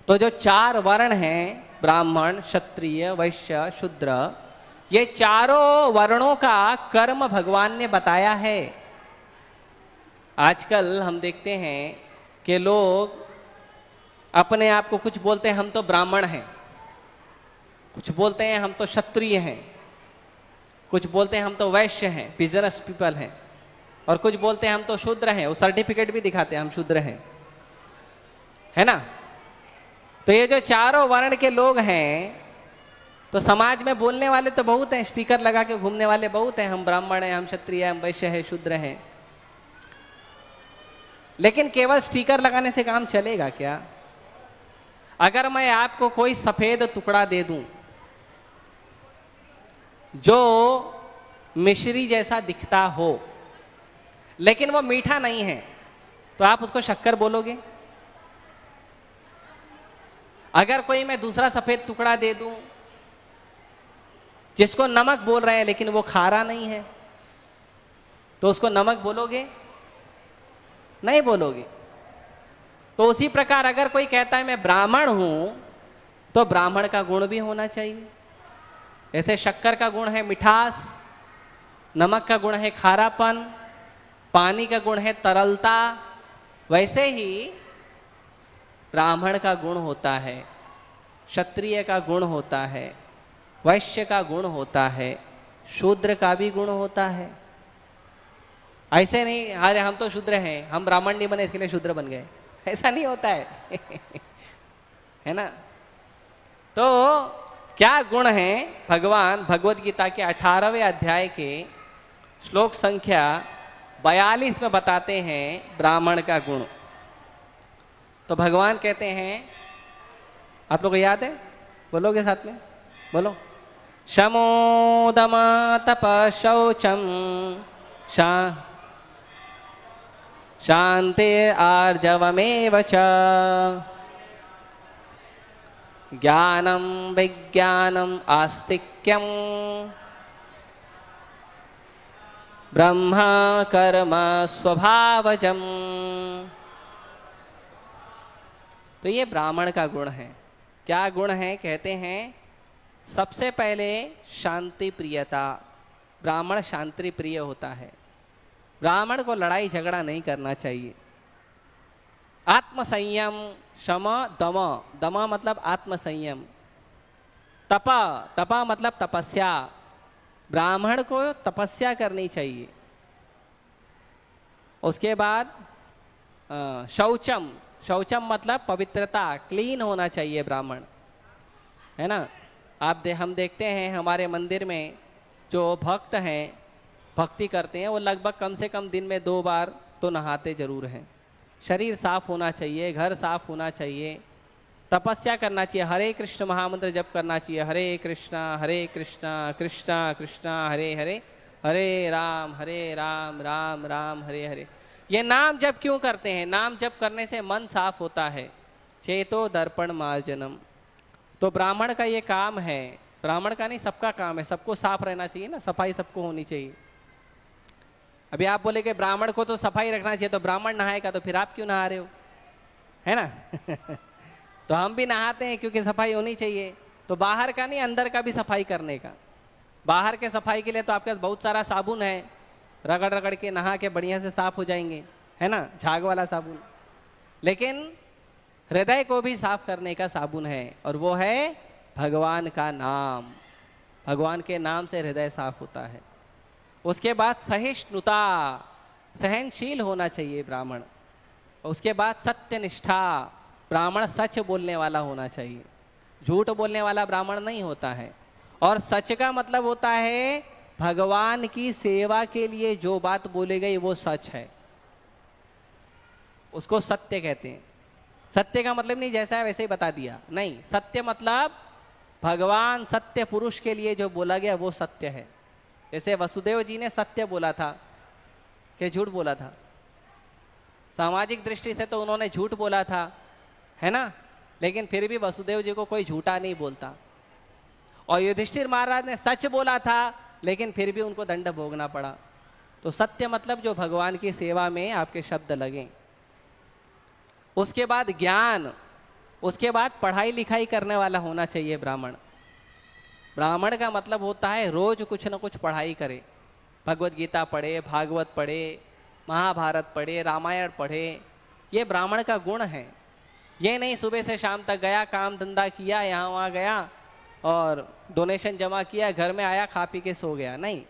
तो जो चार वर्ण हैं, ब्राह्मण, क्षत्रिय, वैश्य, शूद्र, ये चारों वर्णों का कर्म भगवान ने बताया है। आजकल हम देखते हैं कि लोग अपने आप को कुछ बोलते हैं हम तो ब्राह्मण हैं, कुछ बोलते हैं हम तो क्षत्रिय हैं, कुछ बोलते हैं हम तो वैश्य हैं, बिजनेस पीपल हैं, और कुछ बोलते हैं हम तो शूद्र हैं। वो सर्टिफिकेट भी दिखाते हैं हम शूद्र हैं, है ना। तो ये जो चारों वर्ण के लोग हैं, तो समाज में बोलने वाले तो बहुत हैं, स्टिकर लगा के घूमने वाले बहुत हैं, हम ब्राह्मण हैं, हम क्षत्रिय हैं, हम वैश्य हैं, शूद्र हैं। लेकिन केवल स्टिकर लगाने से काम चलेगा क्या? अगर मैं आपको कोई सफेद टुकड़ा दे दूं जो मिश्री जैसा दिखता हो, लेकिन वो मीठा नहीं है, तो आप उसको शक्कर बोलोगे? अगर कोई मैं दूसरा सफेद टुकड़ा दे दूं जिसको नमक बोल रहे हैं लेकिन वो खारा नहीं है, तो उसको नमक बोलोगे? नहीं बोलोगे। तो उसी प्रकार अगर कोई कहता है मैं ब्राह्मण हूं, तो ब्राह्मण का गुण भी होना चाहिए। ऐसे शक्कर का गुण है मिठास, नमक का गुण है खारापन, पानी का गुण है तरलता, वैसे ही ब्राह्मण का गुण होता है, क्षत्रिय का गुण होता है, वैश्य का गुण होता है, शूद्र का भी गुण होता है। ऐसे नहीं अरे हम तो शूद्र हैं, हम ब्राह्मण नहीं बने इसके लिए शूद्र बन गए, ऐसा नहीं होता है है ना। तो क्या गुण है? भगवान भगवत गीता के 18वें अध्याय के श्लोक संख्या 42 में बताते हैं ब्राह्मण का गुण। तो भगवान कहते हैं, आप लोगों को याद है? बोलोगे साथ में? बोलो। शमो दम तप शौचम शांति आर्जवमेव च ज्ञानम विज्ञानम आस्तिक्यम ब्रह्म कर्म स्वभावजम। तो ये ब्राह्मण का गुण है। क्या गुण है? कहते हैं सबसे पहले शांति प्रियता। ब्राह्मण शांति प्रिय होता है। ब्राह्मण को लड़ाई झगड़ा नहीं करना चाहिए। आत्मसंयम, शम, दम, दम मतलब आत्मसंयम, तपा मतलब तपस्या। ब्राह्मण को तपस्या करनी चाहिए। उसके बाद शौचम, शौचम मतलब पवित्रता, क्लीन होना चाहिए ब्राह्मण, है ना। हम देखते हैं हमारे मंदिर में जो भक्त हैं, भक्ति करते हैं, वो लगभग कम से कम दिन में 2 बार तो नहाते जरूर हैं। शरीर साफ होना चाहिए, घर साफ होना चाहिए, तपस्या करना चाहिए, हरे कृष्ण महामंत्र जप करना चाहिए, हरे कृष्णा कृष्णा कृष्णा हरे हरे, हरे राम राम राम हरे हरे। ये नाम जप क्यों करते हैं? नाम जप करने से मन साफ होता है। चेतो दर्पण मार्जनम। तो ब्राह्मण का ये काम है, ब्राह्मण का नहीं सबका काम है, सबको साफ रहना चाहिए ना, सफाई सबको होनी चाहिए। अभी आप बोले कि ब्राह्मण को तो सफाई रखना चाहिए, तो ब्राह्मण नहाएगा तो फिर आप क्यों नहा रहे हो, है ना तो हम भी नहाते हैं क्योंकि सफाई होनी चाहिए। तो बाहर का नहीं, अंदर का भी सफाई करने का। बाहर के सफाई के लिए तो आपके पास बहुत सारा साबुन है, रगड़ रगड़ के नहा के बढ़िया से साफ हो जाएंगे, है ना, झाग वाला साबुन। लेकिन हृदय को भी साफ करने का साबुन है, और वो है भगवान का नाम। भगवान के नाम से हृदय साफ होता है। उसके बाद सहिष्णुता, सहनशील होना चाहिए ब्राह्मण। उसके बाद सत्यनिष्ठा, ब्राह्मण सच बोलने वाला होना चाहिए, झूठ बोलने वाला ब्राह्मण नहीं होता है। और सच का मतलब होता है भगवान की सेवा के लिए जो बात बोली गई वो सच है, उसको सत्य कहते हैं। सत्य का मतलब नहीं जैसा है वैसे ही बता दिया, नहीं, सत्य मतलब भगवान सत्य पुरुष के लिए जो बोला गया वो सत्य है। जैसे वसुदेव जी ने सत्य बोला था कि झूठ बोला था? सामाजिक दृष्टि से तो उन्होंने झूठ बोला था, है ना, लेकिन फिर भी वसुदेव जी को कोई झूठा नहीं बोलता। और युधिष्ठिर महाराज ने सच बोला था, लेकिन फिर भी उनको दंड भोगना पड़ा। तो सत्य मतलब जो भगवान की सेवा में आपके शब्द लगें। उसके बाद ज्ञान, उसके बाद पढ़ाई लिखाई करने वाला होना चाहिए ब्राह्मण। ब्राह्मण का मतलब होता है रोज कुछ ना कुछ पढ़ाई करे, भगवत गीता पढ़े, भागवत पढ़े, महाभारत पढ़े, रामायण पढ़े। ये ब्राह्मण का गुण है। ये नहीं सुबह से शाम तक गया, काम धंधा किया, यहाँ वहाँ गया और डोनेशन जमा किया, घर में आया, खा पी के सो गया। नहीं,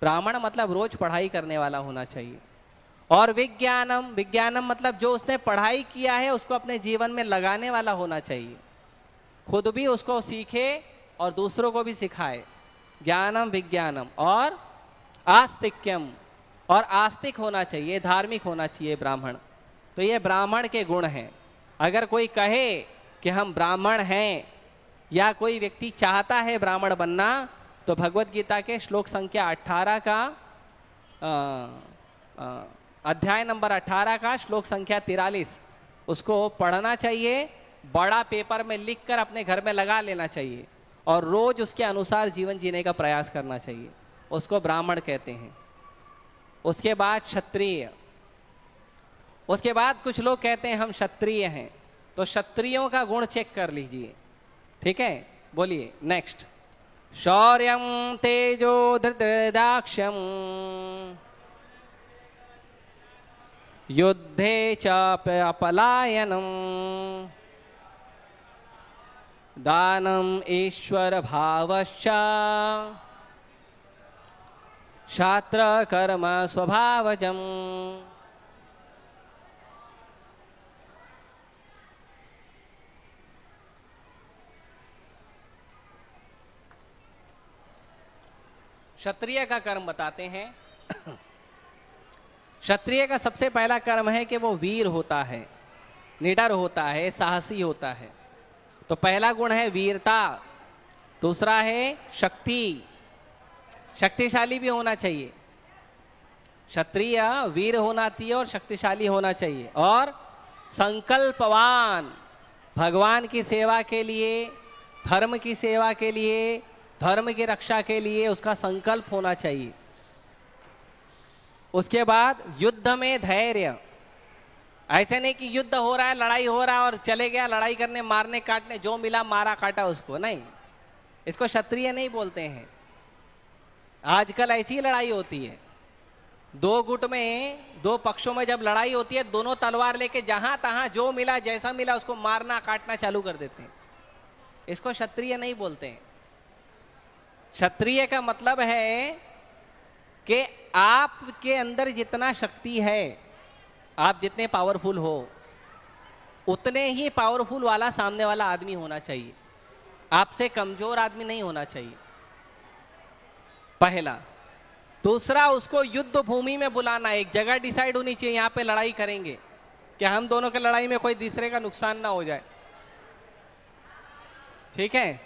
ब्राह्मण मतलब रोज पढ़ाई करने वाला होना चाहिए। और विज्ञानम, विज्ञानम मतलब जो उसने पढ़ाई किया है उसको अपने जीवन में लगाने वाला होना चाहिए, खुद भी उसको सीखे और दूसरों को भी सिखाए। ज्ञानम विज्ञानम। और आस्तिक्यम, और आस्तिक होना चाहिए, धार्मिक होना चाहिए ब्राह्मण। तो ये ब्राह्मण के गुण हैं। अगर कोई कहे कि हम ब्राह्मण हैं या कोई व्यक्ति चाहता है ब्राह्मण बनना, तो भगवत गीता के श्लोक संख्या 18 का अध्याय नंबर 18 का श्लोक संख्या 43 उसको पढ़ना चाहिए, बड़ा पेपर में लिखकर अपने घर में लगा लेना चाहिए और रोज उसके अनुसार जीवन जीने का प्रयास करना चाहिए। उसको ब्राह्मण कहते हैं। उसके बाद क्षत्रिय। उसके बाद कुछ लोग कहते हैं हम क्षत्रिय हैं, तो क्षत्रियों का गुण चेक कर लीजिए। ठीक है, बोलिए नेक्स्ट। शौर्यम तेजो धृतदाक्ष्यम युद्धे च अपलायनम दानम ईश्वर भावश्च शास्त्र कर्म स्वभावजम। क्षत्रिय का कर्म बताते हैं। क्षत्रिय का सबसे पहला कर्म है कि वो वीर होता है, निडर होता है, साहसी होता है। तो पहला गुण है वीरता। दूसरा है शक्ति, शक्तिशाली भी होना चाहिए। क्षत्रिय वीर होना चाहिए और शक्तिशाली होना चाहिए। और संकल्पवान, भगवान की सेवा के लिए, धर्म की सेवा के लिए, धर्म की रक्षा के लिए उसका संकल्प होना चाहिए। उसके बाद युद्ध में धैर्य। ऐसे नहीं कि युद्ध हो रहा है, लड़ाई हो रहा है और चले गया लड़ाई करने, मारने काटने, जो मिला मारा काटा उसको। नहीं, इसको क्षत्रिय नहीं बोलते हैं। आजकल ऐसी लड़ाई होती है, दो गुट में, दो पक्षों में जब लड़ाई होती है, दोनों तलवार लेके जहां तहां जो मिला जैसा मिला उसको मारना काटना चालू कर देते हैं। इसको क्षत्रिय नहीं बोलते हैं। क्षत्रिय का मतलब है कि आपके अंदर जितना शक्ति है, आप जितने पावरफुल हो, उतने ही पावरफुल वाला सामने वाला आदमी होना चाहिए। आपसे कमजोर आदमी नहीं होना चाहिए, पहला। दूसरा, उसको युद्ध भूमि में बुलाना। एक जगह डिसाइड होनी चाहिए, यहां पे लड़ाई करेंगे, कि हम दोनों की लड़ाई में कोई दूसरे का नुकसान ना हो जाए। ठीक है।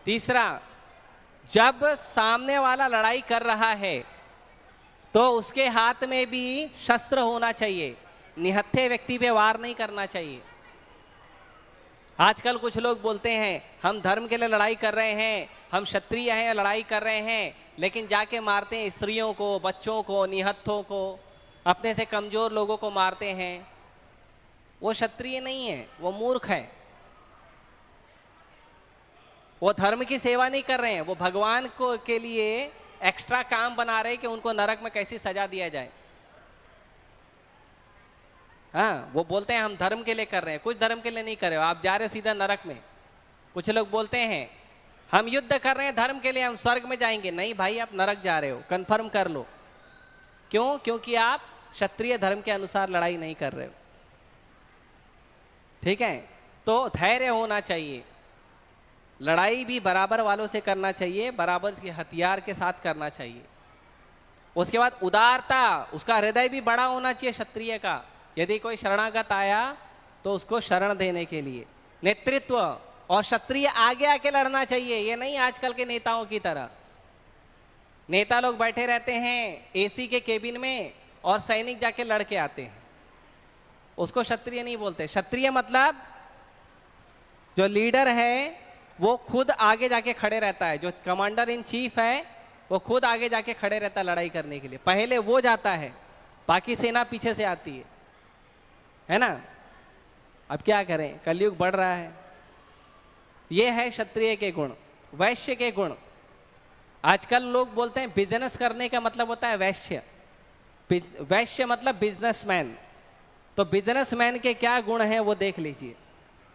तीसरा, जब सामने वाला लड़ाई कर रहा है तो उसके हाथ में भी शस्त्र होना चाहिए, निहत्थे व्यक्ति पे वार नहीं करना चाहिए। आजकल कुछ लोग बोलते हैं हम धर्म के लिए लड़ाई कर रहे हैं, हम क्षत्रिय हैं, लड़ाई कर रहे हैं, लेकिन जाके मारते हैं स्त्रियों को, बच्चों को, निहत्थों को, अपने से कमजोर लोगों को मारते हैं। वो क्षत्रिय नहीं है, वो मूर्ख है। वो धर्म की सेवा नहीं कर रहे हैं, वो भगवान को के लिए एक्स्ट्रा काम बना रहे हैं कि उनको नरक में कैसी सजा दिया जाए। हाँ, वो बोलते हैं हम धर्म के लिए कर रहे हैं, कुछ धर्म के लिए नहीं कर रहे हो, आप जा रहे हो सीधा नरक में। कुछ लोग बोलते हैं हम युद्ध कर रहे हैं धर्म के लिए, हम स्वर्ग में जाएंगे। नहीं भाई, आप नरक जा रहे हो, कंफर्म कर लो। क्यों? क्योंकि आप क्षत्रिय धर्म के अनुसार लड़ाई नहीं कर रहे हो। ठीक है। तो धैर्य होना चाहिए, लड़ाई भी बराबर वालों से करना चाहिए, बराबर के हथियार के साथ करना चाहिए। उसके बाद उदारता, उसका हृदय भी बड़ा होना चाहिए क्षत्रिय का। यदि कोई शरणागत आया तो उसको शरण देने के लिए। नेतृत्व, और क्षत्रिय आगे आके लड़ना चाहिए, ये नहीं आजकल के नेताओं की तरह। नेता लोग बैठे रहते हैं एसी के केबिन में और सैनिक जाके लड़के आते हैं, उसको क्षत्रिय नहीं बोलते। क्षत्रिय मतलब जो लीडर है वो खुद आगे जाके खड़े रहता है, जो कमांडर इन चीफ है वो खुद आगे जाके खड़े रहता है लड़ाई करने के लिए। पहले वो जाता है, बाकी सेना पीछे से आती है ना। अब क्या करें, कलयुग बढ़ रहा है। ये है क्षत्रिय के गुण। वैश्य के गुण, आजकल लोग बोलते हैं बिजनेस करने का मतलब होता है वैश्य। वैश्य मतलब बिजनेसमैन। तो बिजनेसमैन के क्या गुण हैं वो देख लीजिए।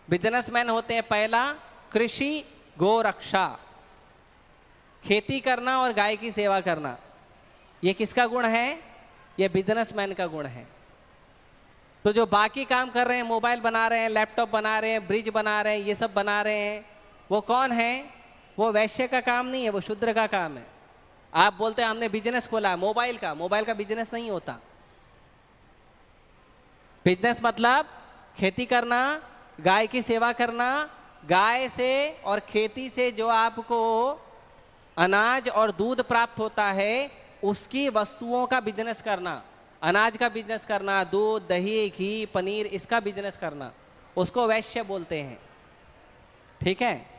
बिजनेसमैन होते हैं, पहला कृषि गोरक्षा, खेती करना और गाय की सेवा करना। ये किसका गुण है? ये बिजनेसमैन का गुण है। तो जो बाकी काम कर रहे हैं, मोबाइल बना रहे हैं, लैपटॉप बना रहे हैं, ब्रिज बना रहे हैं, ये सब बना रहे हैं, वो कौन है? वो वैश्य का काम नहीं है, वो शूद्र का काम है। आप बोलते हैं हमने बिजनेस खोला है मोबाइल का, मोबाइल का बिजनेस नहीं होता। बिजनेस मतलब खेती करना, गाय की सेवा करना, गाय से और खेती से जो आपको अनाज और दूध प्राप्त होता है उसकी वस्तुओं का बिजनेस करना, अनाज का बिजनेस करना, दूध दही घी पनीर इसका बिजनेस करना, उसको वैश्य बोलते हैं। ठीक है।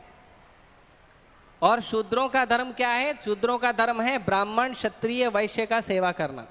और शूद्रों का धर्म क्या है? शूद्रों का धर्म है ब्राह्मण क्षत्रिय वैश्य का सेवा करना।